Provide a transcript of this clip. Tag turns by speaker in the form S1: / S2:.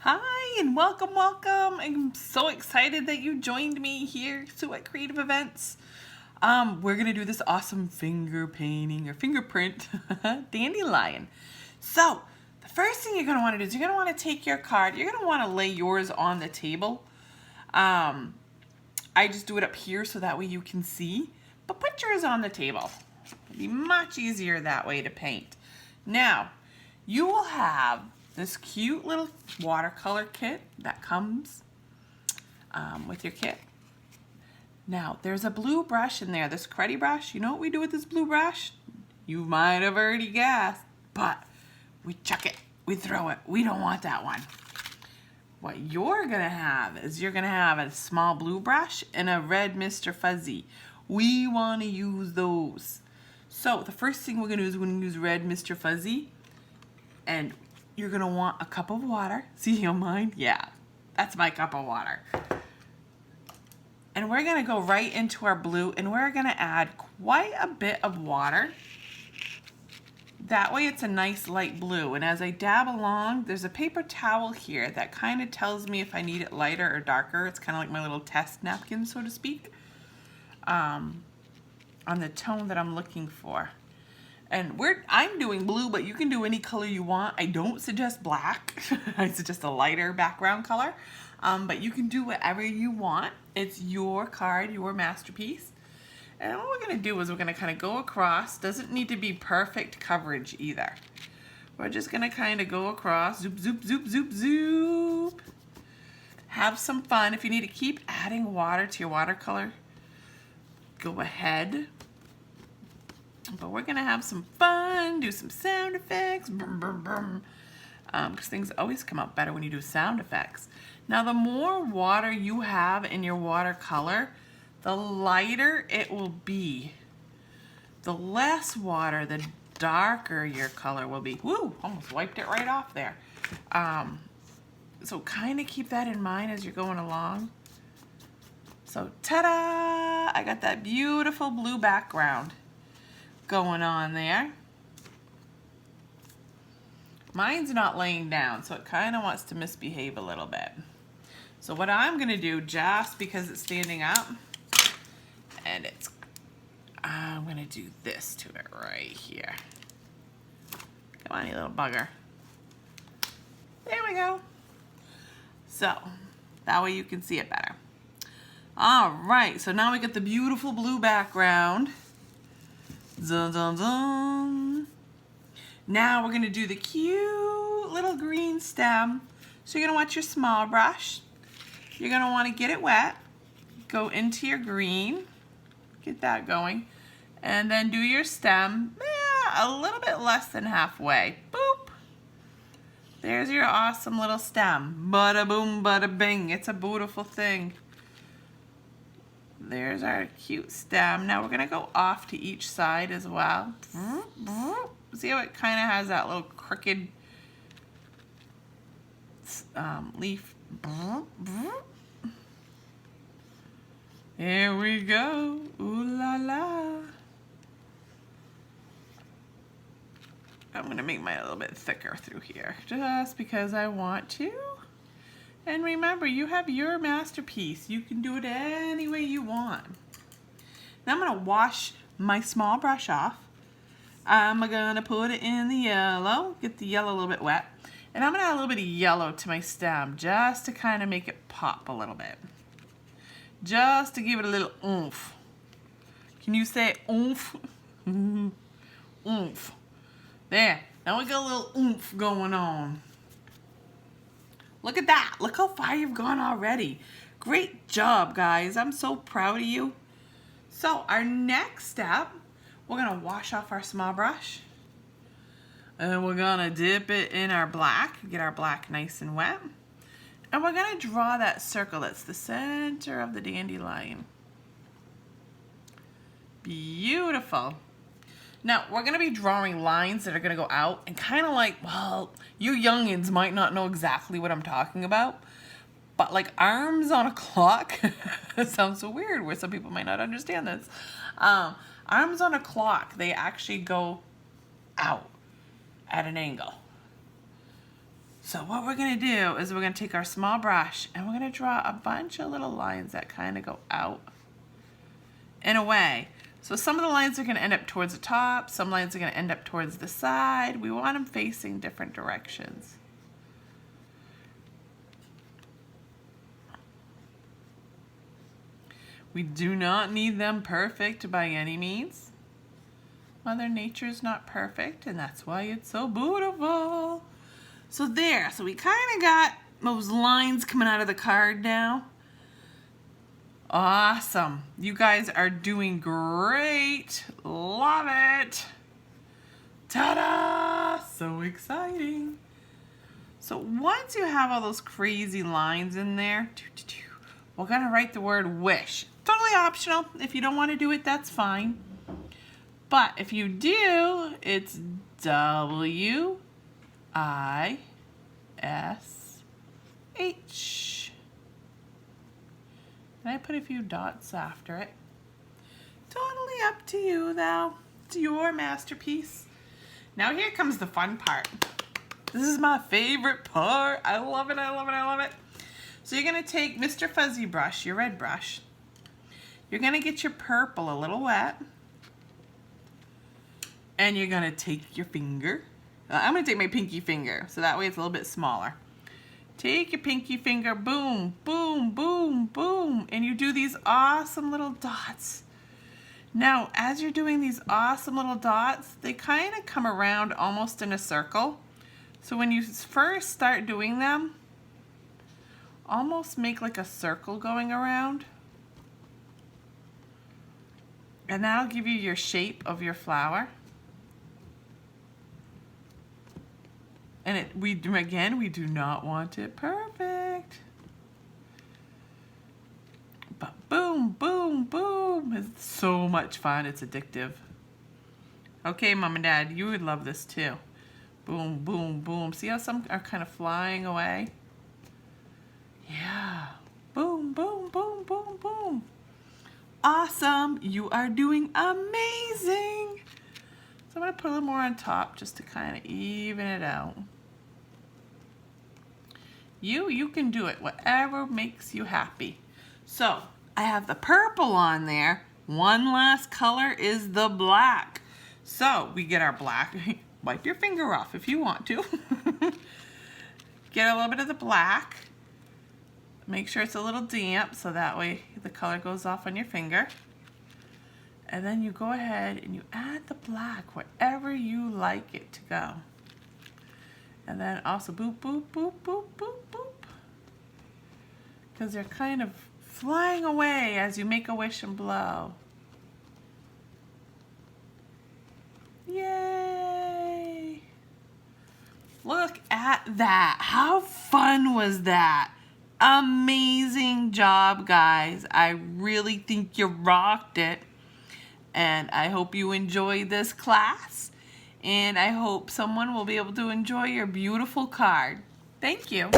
S1: Hi and welcome, welcome. I'm so excited that you joined me here at Creative Events. We're gonna do this awesome finger painting or fingerprint dandelion. So the first thing you're gonna wanna do is you're gonna wanna take your card, you're gonna wanna lay yours on the table. I just do it up here so that way you can see, but put yours on the table. It'll be much easier that way to paint. Now, you will have this cute little watercolor kit that comes with your kit. Now, there's a blue brush in there, this cruddy brush. You know what we do with this blue brush? You might have already guessed, but we chuck it, we throw it. We don't want that one. What you're gonna have is you're gonna have a small blue brush and a red Mr. Fuzzy. We wanna use those. So the first thing we're gonna do is we're gonna use red Mr. Fuzzy, and you're gonna want a cup of water. See on mine? Yeah, that's my cup of water. And we're gonna go right into our blue and we're gonna add quite a bit of water. That way it's a nice light blue. And as I dab along, there's a paper towel here that kind of tells me if I need it lighter or darker. It's kind of like my little test napkin, so to speak, on the tone that I'm looking for. And I'm doing blue, but you can do any color you want. I don't suggest black. I suggest a lighter background color. But you can do whatever you want. It's your card, your masterpiece. And what we're gonna do is we're gonna kind of go across. Doesn't need to be perfect coverage either. We're just gonna kind of go across, zoop, zoop, zoop, zoop, zoop. Have some fun. If you need to keep adding water to your watercolor, go ahead. But we're gonna have some fun, do some sound effects, brum, brum, brum. Because things always come out better when you do sound effects. Now, the more water you have in your watercolor, the lighter it will be. The less water, the darker your color will be. Woo, almost wiped it right off there. So kind of keep that in mind as you're going along. So ta-da! I got that beautiful blue background going on there. Mine's not laying down, so it kind of wants to misbehave a little bit. So what I'm gonna do, just because it's standing up, and I'm gonna do this to it right here. Come on, you little bugger. There we go. So that way you can see it better. All right, so now we got the beautiful blue background. Dun, dun, dun. Now we're gonna do the cute little green stem. So you're gonna want your small brush. You're gonna wanna get it wet. Go into your green, get that going. And then do your stem, a little bit less than halfway. Boop. There's your awesome little stem. Bada boom, bada bing. It's a beautiful thing. There's our cute stem. Now we're gonna go off to each side as well. See how it kind of has that little crooked leaf. Here we go. Ooh la la. I'm gonna make mine a little bit thicker through here just because I want to. And remember, you have your masterpiece. You can do it any way you want. Now I'm gonna wash my small brush off. I'm gonna put it in the yellow, get the yellow a little bit wet. And I'm gonna add a little bit of yellow to my stem just to kind of make it pop a little bit. Just to give it a little oomph. Can you say oomph? Oomph. There, now we got a little oomph going on. Look at that. Look how far you've gone already. Great job, guys. I'm so proud of you. So our next step, we're gonna wash off our small brush. And we're gonna dip it in our black, get our black nice and wet. And we're gonna draw that circle that's the center of the dandelion. Beautiful. Now, we're gonna be drawing lines that are gonna go out and kind of like, well, you youngins might not know exactly what I'm talking about, but like arms on a clock, it sounds so weird where some people might not understand this. Arms on a clock, they actually go out at an angle. So what we're going to do is we're going to take our small brush and we're going to draw a bunch of little lines that kind of go out and away. So some of the lines are going to end up towards the top, some lines are going to end up towards the side. We want them facing different directions. We do not need them perfect by any means. Mother Nature's not perfect, and that's why it's so beautiful. So there, so we kind of got those lines coming out of the card now. Awesome. You guys are doing great. Love it. Ta-da! So exciting. So once you have all those crazy lines in there, we're going to write the word wish. Totally optional. If you don't want to do it, that's fine. But if you do, it's W-I-S-H. And I put a few dots after it. Totally up to you, though. It's your masterpiece. Now here comes the fun part. This is my favorite part. I love it, I love it, I love it. So you're going to take Mr. Fuzzy brush, your red brush. You're going to get your purple a little wet. And you're going to take your finger. I'm going to take my pinky finger, so that way it's a little bit smaller. Take your pinky finger, boom, boom, boom, boom, and you do these awesome little dots. Now, as you're doing these awesome little dots, they kind of come around almost in a circle. So when you first start doing them, almost make like a circle going around. And that'll give you your shape of your flower. And we do not want it perfect. But boom, boom, boom. It's so much fun. It's addictive. Okay, Mom and Dad, you would love this too. Boom, boom, boom. See how some are kind of flying away? Yeah. Boom, boom, boom, boom, boom. Awesome. You are doing amazing. So I'm going to put a little more on top just to kind of even it out. You can do it, whatever makes you happy. So I have the purple on there. One last color is the black. So we get our black. Wipe your finger off if you want to. Get a little bit of the black. Make sure it's a little damp so that way the color goes off on your finger. And then you go ahead and you add the black wherever you like it to go. And then also boop, boop, boop, boop, boop, boop. Because they're kind of flying away as you make a wish and blow. Yay! Look at that. How fun was that? Amazing job, guys. I really think you rocked it. And I hope you enjoyed this class. And I hope someone will be able to enjoy your beautiful card. Thank you.